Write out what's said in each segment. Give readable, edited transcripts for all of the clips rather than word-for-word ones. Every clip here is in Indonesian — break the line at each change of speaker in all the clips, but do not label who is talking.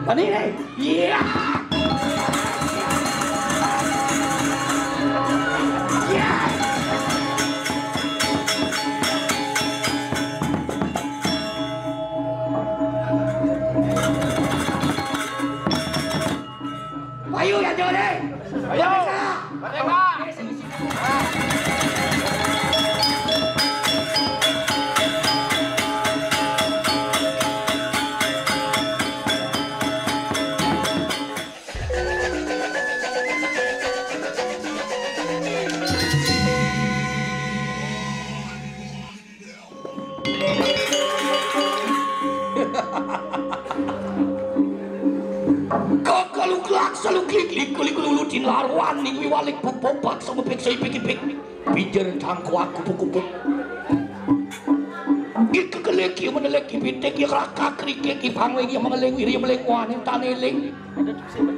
Ini nih. Iya. Iya. Ayo ya Jode. Ayo. Merdeka. Selalu klik kululutin larwan ning wiwalik pupompak sama peksai pikipik pijer tangku aku pukupuk iki keleki meneleki pitek ya raka krike ki pangwe ya mengeleng wiri meleng wane taneling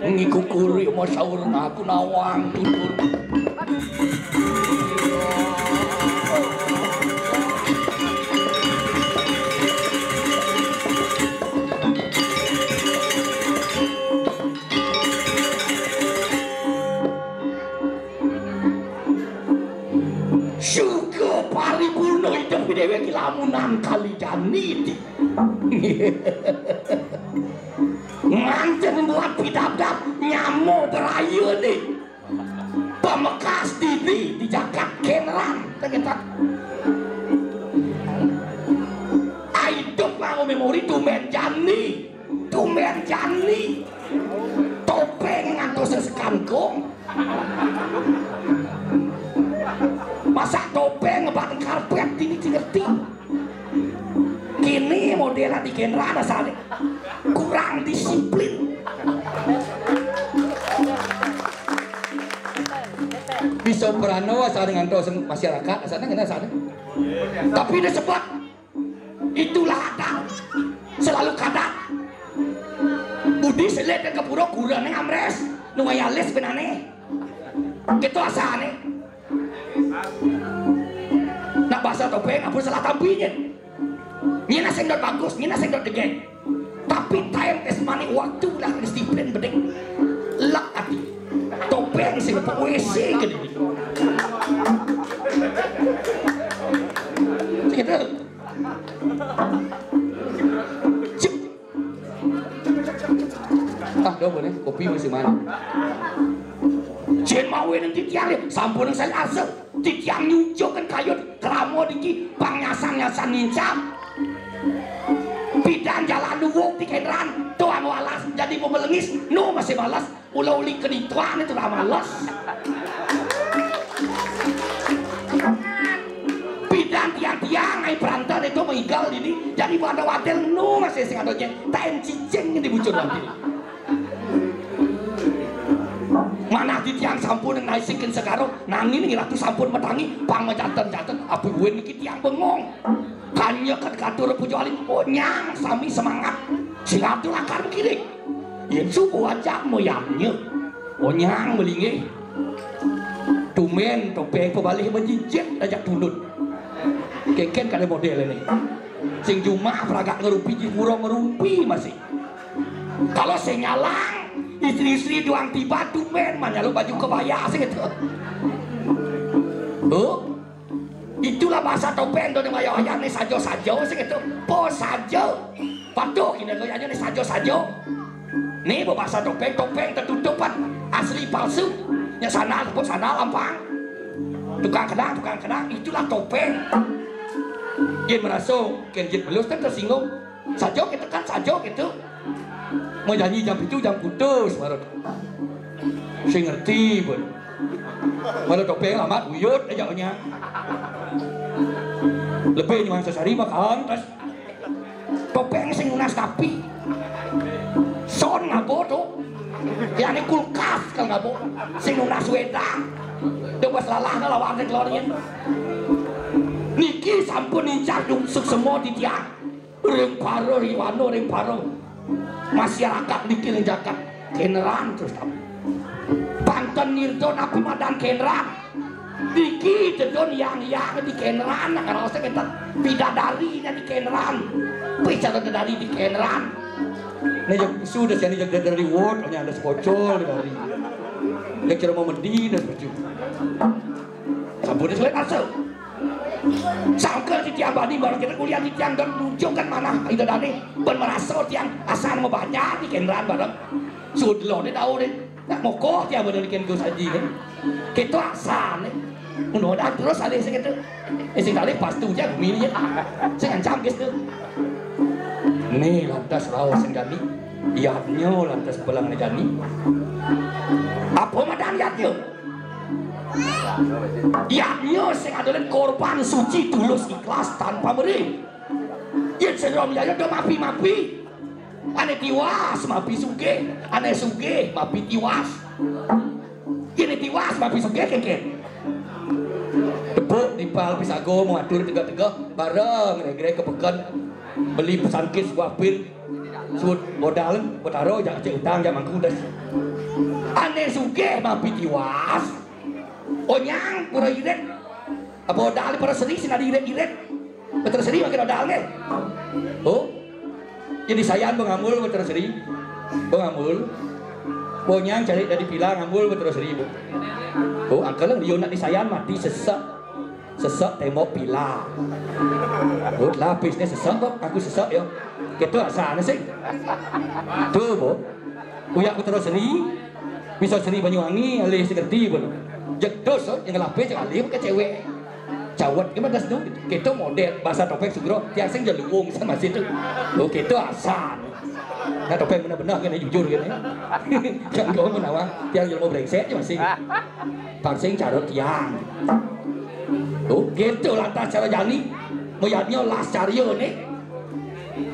ngikukur ya masyawur aku nawang tutur paripurna hidup dheweke lamunan kali janiti ngancen buat bidadab nyamo berayune pemekas didi di jagat kenran ternyata hidup mau memori tumen jani topeng ngantos sekangkung masa topeng ngebatin karpet ini ngerti kini modelnya di genre asalnya kurang disiplin bisa berano asal dengan dosen masyarakat asalnya kena asalnya tapi disebut itulah ada selalu kadang budi selet dan kepuro kurang yang amres nuwayalis benane gitu asalnya nak bahasa topeng apa salah tampinya nyina sing bagus nyina sing degen tapi time esmani waktu lah disiplin bedeng lak ati topeng sing poesi gede gitu dong boleh kopi masih mana jen mau nanti tiang sampun saya asal titiang nyucukkan kayut keramo diki pangyasan-nyasan nincam bidan jalan luwuk di kenderan tuang walas jadi memelengis no masih malas uli kenituan itu lah malas bidan tiang-tiang ay perantan itu mengigal ini jadi pada watel no masih sengadonya taen cicing di bucur nanti mana di tiang sampun yang naisikin sekarang nangin ngira tuh sampun metangi pang jantan abu gue niki tiang bengong hanya kan katur pujualin oh nyang sami semangat singatur akar kiri ya suku aja moyangnya oh nyang melingi tumen topeng pebalik menjijit ajak tunut keken kada model ini sing cuma peragak ngerumpi jiburo ngerumpi masih kalau sing nyalang istri-istri doang tiba tumen mana lu baju kebaya sih gitu itulah bahasa topeng do maya-maya nih sajo sih gitu po sajo patuh ini lo nih sajo nih bahasa topeng tertutupan asli palsu ya sana pun sana lampang tukang kenang itulah topeng dia merasa kenjit belus kan tersinggung sajo gitu kan sajo gitu mau nyanyi jam itu jam putus baru saya ngerti pun baru topeng amat uyut aja nya lebih nyuman sesari makan terus topeng sing lunas tapi son ngabo tuh ya ini kulkas kalau ngabo sing lunas wedang dewas lalah lawan kelornya niki sampun incak dungsuk semua di tiang ring paro riwano ring paro masyarakat dikirim jagat keneran terus Banten nirdo nabi madan keneran diki jedon yang di keneran kalau saya kata bidadari di keneran bicara dari di keneran Nih sudah sih nih dari word, hanya ada sepocol dari. Yang kira mau mendina seperti itu. Sabunnya sulit asal. Sangka di tiang bani baru kita kuliah di tiang dan ujung kan mana itu tadi ben merasa tiang asal mau banyak di kendaraan bareng. Sudah deh tahu deh. Nak mau kok tiang baru di kendaraan saji deh. Kita asal nih. Mudah terus ada sing itu. Sing tadi pas tu je milih je. Sing ancam guys tu. Nih lantas rawas sendiri. Iatnya lantas pulang negani. Apa madan iatnya? Iatnya sing adalah korban suci tulus ikhlas tanpa beri. Yang sedang menjadi do mapi-mapi. Ane tiwas mapi suge, ane suge mapi tiwas. Ini tiwas mapi suge keken. Tepuk dipal pisago mau atur tegak-tegak bareng negeri kepekan beli pesan kis wapir sud modal potaro jangan cek utang jangan mangkudas ane suge mapi tiwas onyang pura iret apa modal para seri sinadi iret betul seri makin modalnya oh jadi sayang bengamul betul seri bengamul onyang cari dari pilang ngamul betul seri oh angkel dia nak disayang mati sesak tembok pila. Oh, lapisnya sesak kok, aku sesak ya. Kita asal sih. Tuh, bo. Uyak aku terus seni, bisa seni Banyuwangi, alih segerti pun. Jedos yang lapis yang alih ke cewek. Cawat gimana das tu? Kita model bahasa topeng sugro, tiang sing jaluung sama situ. Oh, kita asal. Nah topeng benar-benar kan jujur kan ya. Jangan kau menawa tiang jelmo brengsek masih. Parsing carut tiang. Oh, gitu lantas cara jani moyatnya las cario nih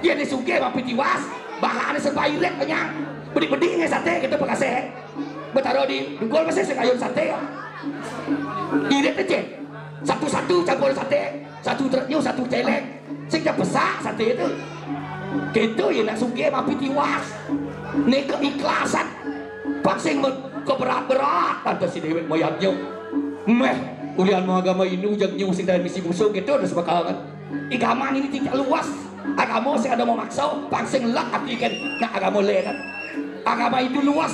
dia disuge mapi tiwas bahannya serba iret kenyang bedi-bedi nge sate gitu pekase betaro di gol masih sekayun sate iret aja satu-satu campur sate satu ternyu satu celeng sehingga besak sate itu gitu ya nak suge mapi tiwas nih keikhlasan paksing keberat-berat lantas si dewek moyatnya meh kuliah agama ini ujang nyusing dan misi musuh gitu udah sebakalan agama ini tidak luas agama sih ada mau maksa pangsing lak hati kan nah agama lekan agama itu luas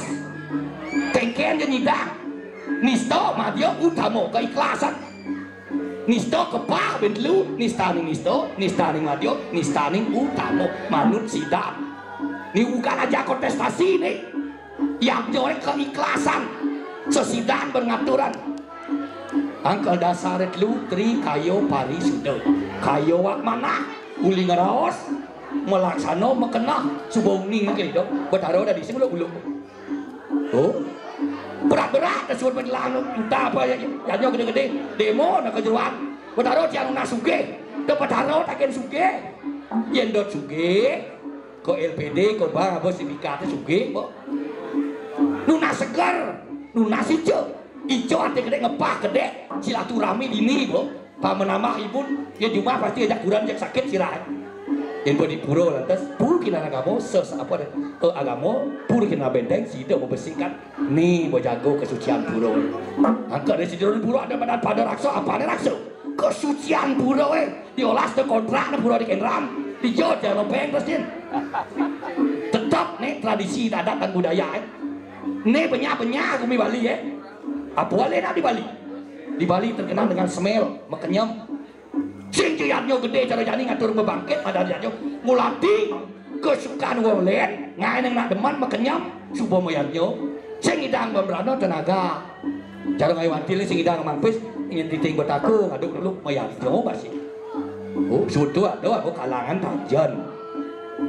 tengken dan nyidang nisto madya utama keikhlasan nisto kepa bentlu nistaning nisto nistaning madya nistaning utama manut sidang ini bukan aja kontestasi nih yang jauh keikhlasan sesidang berngaturan angkel dasar lu tri kayo pari sudah kayo wak mana uli ngaraos melaksano mekena subong ning gitu betaro dari sini ulu oh berat-berat tersebut penjelang entah apa ya janyo gede-gede demo nak kejeruan betaro tiang nasuge ke betaro taken suge yen dot suge ke LPD ke bang apa sindikatnya suge bo nuna segar nuna sijo ijo hati gede ngepah gede silaturahmi dini bro pak menambah ibu ya cuma pasti ajak kurang ajak sakit sirah yang buat di pura lantas pur kina agama ses apa deh agama pur kina benteng sido membersihkan nih mau jago kesucian pura angkat dari sido pura ada pada rakso apa nih rakso kesucian pura diolah ke kontrak nih pura di kenram dijot ya lopeng terus din tetap nih tradisi adat dan budaya nih penyak kumi Bali ya apa boleh nak di Bali? Di Bali terkenal dengan smell, mekenyam. Sing jayatnya gede cara jani ngatur bebangkit ada jayatnya ngulati kesukaan wong lain ngai nang nak deman mekenyam subuh moyatnya sing idang membrano tenaga cara ngai wantil sing idang mampis ingin titing betaku ngaduk dulu moyatnya basi oh sutu ada aku kalangan tajan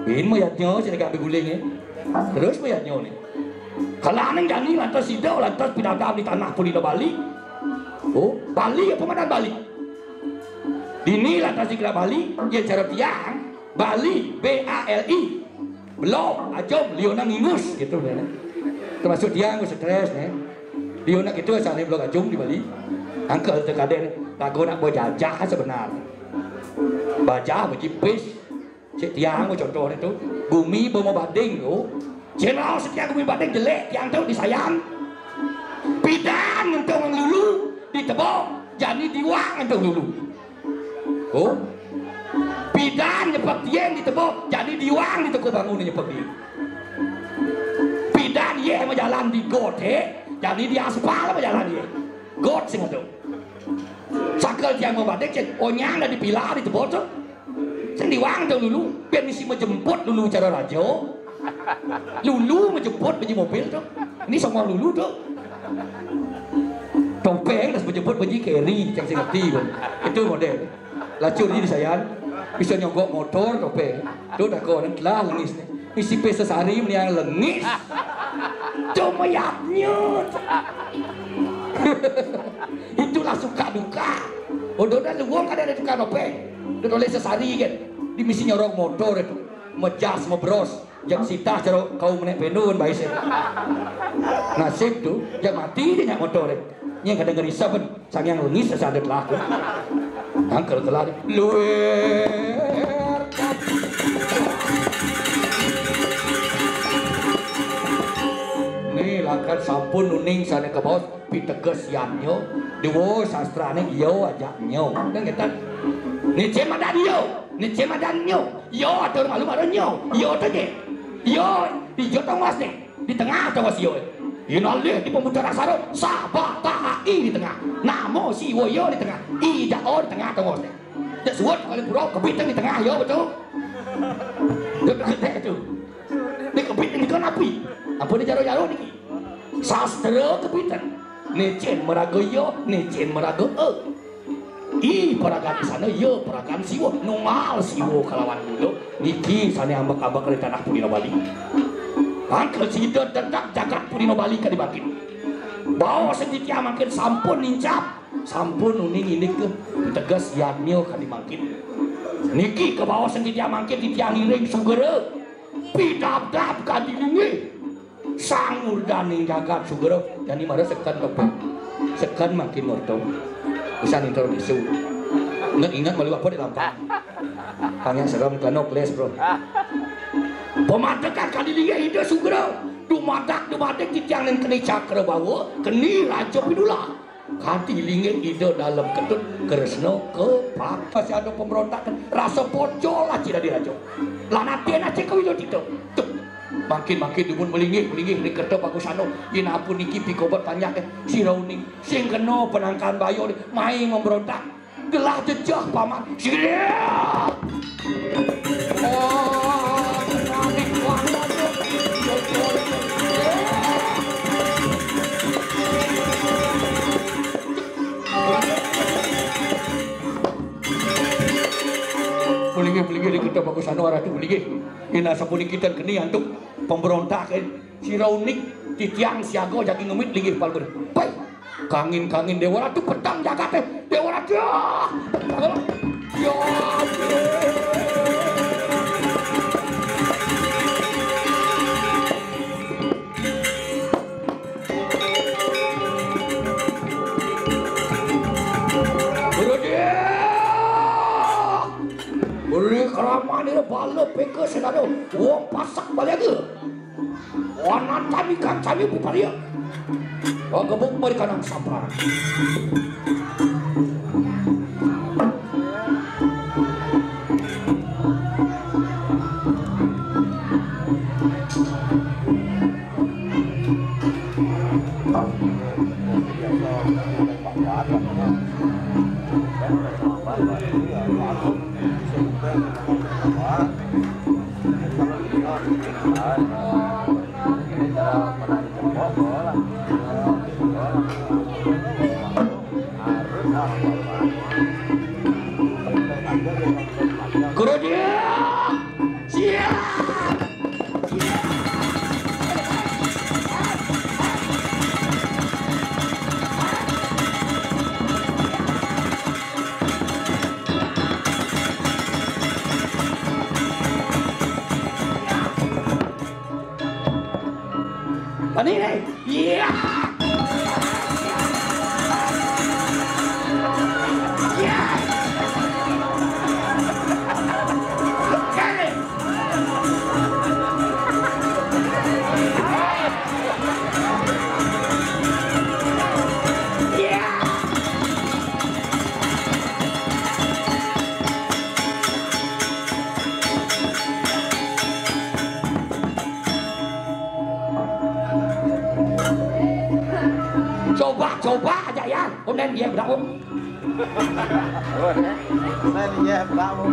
ini moyatnya sing gak beguling terus moyatnya nih kalau aneh jani lantas sido lantas pinagam di tanah pun di Bali oh Bali apa mana Bali dini lantas di Bali ya cara tiang Bali BALI belum ajom liona ngingus gitu nih termasuk tiang stres nih liona gitu asalnya belum ajom di Bali angkel terkadang lagu nak berjajah sebenarnya baca berjipis si tiang contoh itu bumi mau banding oh Jenderal setiap kami badeng jelek yang tahu disayang pidan untuk ngelulu ditebok jadi diwang untuk lulu oh pidan nyepak tiang ditebok jadi diwang itu bangun nyepak dia dia mau jalan di got jadi di aspal mau jalan dia got sing itu sakal tiang mau badek onyang ada dipilah di tebot tuh sing diwang tuh lulu biar misi menjemput lulu cara rajo lulu menjemput baju mobil tuh ini semua lulu tuh topeng dan menjemput baju carry yang sing ngerti itu model lacur ini sayang bisa nyogok motor topeng tuh dah kau nanti lah lengis nih misi pesa sehari yang lengis cuma yapnya itulah suka duka udah luang kan ada tukang topeng udah oleh sesari kan di misi nyorong motor itu mejas membros yang sita cara kau menek penun baik sih nasib tuh yang mati dia nyak motor yang kadang ngerisa pun sang yang lengis sesadet lah angkel kelar luer nih langkan sampun nuning sana ke bawah piteges yanyo dewo sastrane yo aja nyo dan kita ni cemadan yo yo atur malu malu yo tanya yo di jotong mas nih di tengah atau mas yo inalih di pemuda rasaro sabah i di tengah namo si wo yo di tengah i jao di tengah atau mas nih tak suat kalau buruk kepiting di tengah yo betul dekat itu ini kepiting itu kan api apa ni jaro-jaro ni sastra kepiting necen merago yo necen merago i peragan di sana yo peragan siwo nungal siwo kalawan dulu niki sana ambak-ambak dari tanah Purino Bali angkel sidot tetap jagat Purino Bali ka dibakin bawa sedikit makin sampun nincap sampun uning ini ke tegas yanyo ka dimakin niki ke bawah sedikit makin ditiang iring sugere pidap-dap ka dilingi sangur daning jagat sugere dan ini mana sekan kepek sekan makin morto bisa introduksi ingat malu apa di lampang hanya serem kanok les bro pemadekan kali liga ide sugero dumadak titiang dan keni cakra bawa keni raja pidula kati linge ide dalam ketut keresno ke pak masih ada pemberontakan rasa pocol lah cina di raja lanatian aja kau itu tuh makin dibun melingih di kerto bagusano ina pun niki pikobat banyak si rauning sing kena penangkan bayo main memberontak gelah jejah paman siap Pelingih di kerto bagusano arah tu pelingih ina sapuni kita keni antuk pemberontak si raunik titiang siago jadi ngemit linggih pal ber pai kangin dewa ratu pedang jagat dewa ratu ya beri keraman ini balik peke senado wong pasak balik ke wanan kami buparia wong gebuk mari kanang sampar Guru dia siap. Ini nih, iya. Coba aja ya. Hôm nay dia berapa?
Nay dia berapa?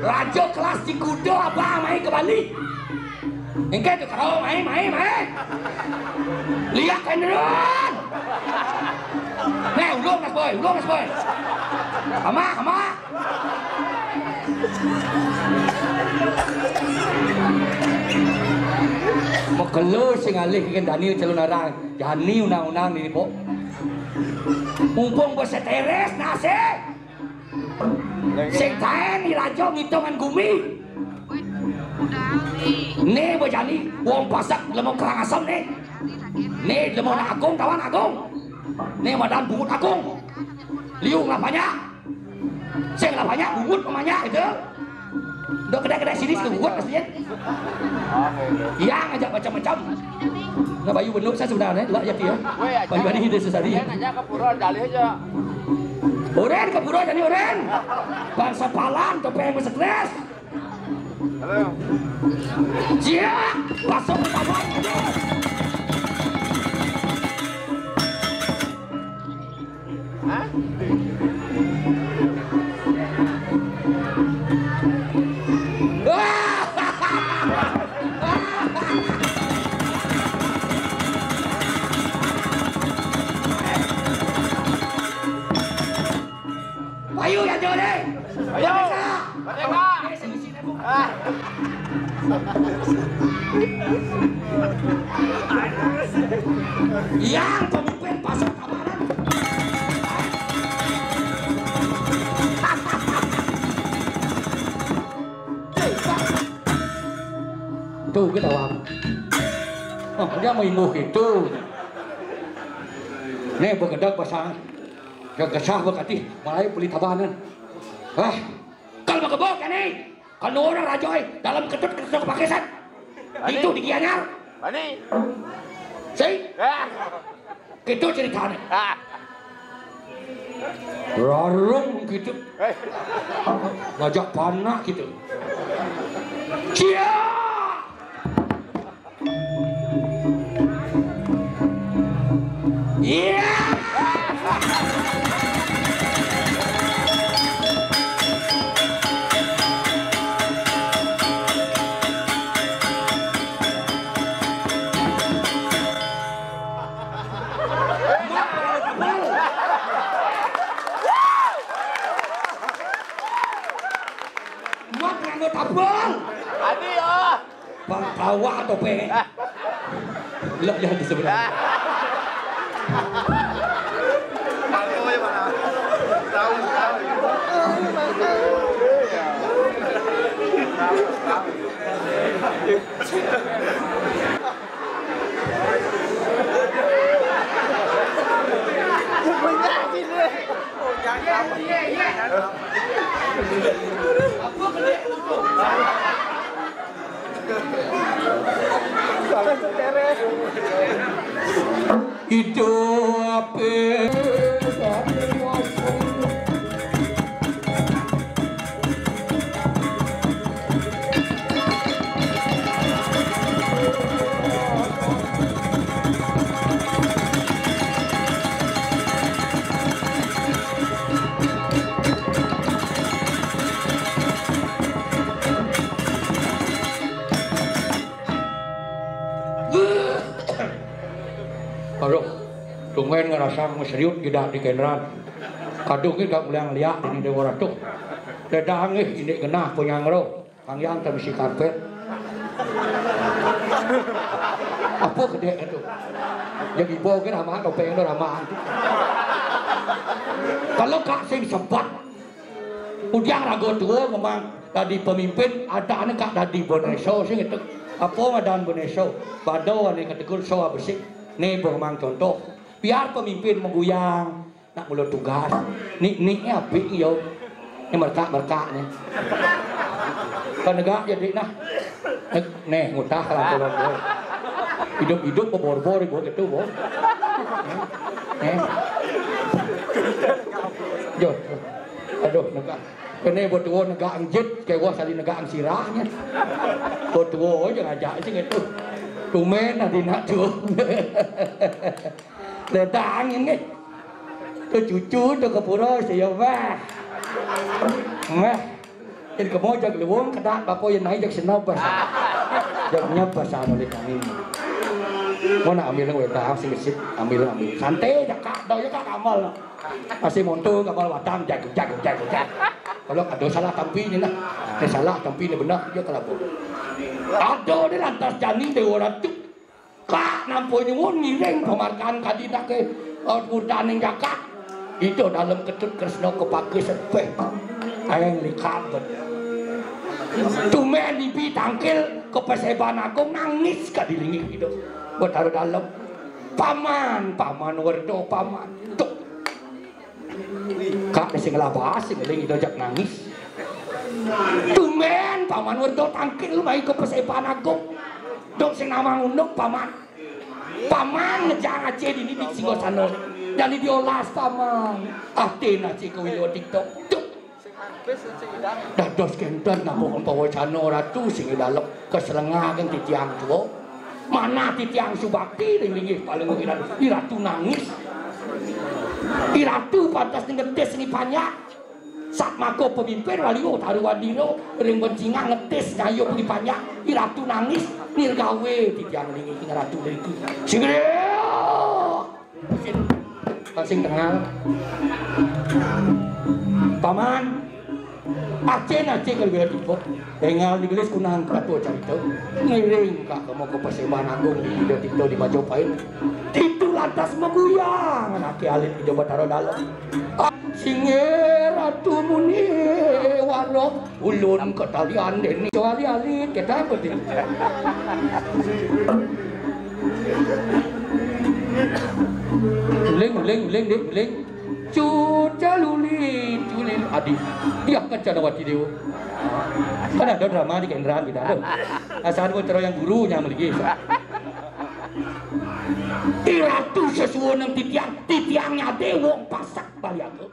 Raja kelas di kudo abang main ke Bali. Engkau tu kalau main. Lihat kenderaan. Nih ulung mas boy. Ama. Mau keluar sing alih kan Daniel calon orang. Jani unang ni po. Mumpung berseteres nasi. Sing taen ni raja ngitungan gumi. Nih bojani wong pasak lemong kerang asam nih. Nih lemong agung kawan agung. Nih madan bungut agung. Liung lapanya. Sing lapanya bungut namanya itu. Dok kedai sini bungut pastinya. Yang aja macam-macam. Nah bayu benuk saya sebenarnya lah ya dia. Bayu ini hidup sesari.
Aja ke pura dalih aja.
Oren ke pura jadi oren. Bangsa palan topeng stres.
Halo.
Cia, pasok ke bawah.
Hah?
Ayo ya jore.
Ayo. Merdeka.
Yang pemimpin pasar Kamaran. Tuh kita wang. Oh dia mengimuh itu. Nih bergedak pasang. Yang kesah berkati mulai beli tabanan. Kalau kebok kan nih. Kalau orang rajoy dalam ketut kepakesan. Itu di Gianyar.
Bani.
Si? Gitu ceritanya. Rarung gitu. Ngajak panah gitu. Cia! Iya! Tabel.
Adi oh.
Bang tawa atau pe? Lah jangan disebut.
Tahu ya mana? Tahu.
Itu apa? Kalau tungguin ngerasa serius tidak di kendaraan, kadung kita pulang lihat ini dewa ratu, ledang ini kena penyangro, kang yang termisi karpet, apa gede itu, yang ibu kan ramah topeng itu ramah, kalau kak sing sempat, udah ragu tua memang tadi pemimpin ada anak kak tadi boneso sing itu, apa madan boneso, badau ane kategori soa bersih. Nih bermang contoh, biar pemimpin mengguyang, nak mulut tugas, niknya api yo, ini merkak nih, kan negak jadi nah, nih ngutah lah tolong gue, Hidup-hidup bor-bor gua gitu, Bos. Yo. Aduh, negak. Kene buat tuwo negak anjit, kayak gua salin negak ang sirahnya. Buat tuwo aja ngajak sih gitu. Tumen nanti nak tuh. Letang ini. Tuh cucu tuh kepuro saya mah. Mah. Jadi kamu jaga luang kedak bapak yang naik jak senau bahasa. Jaknya bahasa oleh kami. Mau nak ambil wetang sih sip, ambil. Santai jak kak, doya kak amal. Masih montu amal watang jago. Kalau ada salah tampi ni lah, ada salah tampi ni benar dia kelabur. Ada ni lantas jani dewa ratu. Kak nampu nyuwun ngiring pemarkan kadina ke hutan yang jakak. Itu dalam ketut Kresna kepake sepeh. Ayang likabet. Tumen ibi tangkil kepeseban aku nangis kadilingi itu. Buat taruh dalam. Paman werdo paman. Tuh. Kak sing labas sing eling itu jak nangis. Tumen paman werdo tangkil mai kepeseban aku. Dok sing nama ngunduk paman. Paman ngejang aja di Singosano. Jadi diolas paman. Atina cik kuyo TikTok. Dados kenten namun pawacana ratu sing dalem keselengahan titiang tuwa. Mana titiang subakti ring paling iratu nangis. Iratu pantas ngetes ni banyak. Sak mako pemimpin walio taruwadiro ring bencinga ngetes ngayo pergi banyak. Iratu nangis nirgawe titiang ring ratu iki. Sing sing tengah. Paman Aceh kalau bila tiba, tinggal di gelis kunang katu cerita, ngiring kak kamu ke persembahan agung di video TikTok di Majapahit. Itu lantas meguyang, anak alit di Jawa Taruh dalam. Singe ratu muni waro ulun ketalian deni soali alit kita apa tidak? Uling. Culin adik dia kan Cadawati Dewa kan ada drama di kendaraan kita ada asal bocor yang gurunya meligi iratu sesuatu titiangnya Dewa pasak baliaku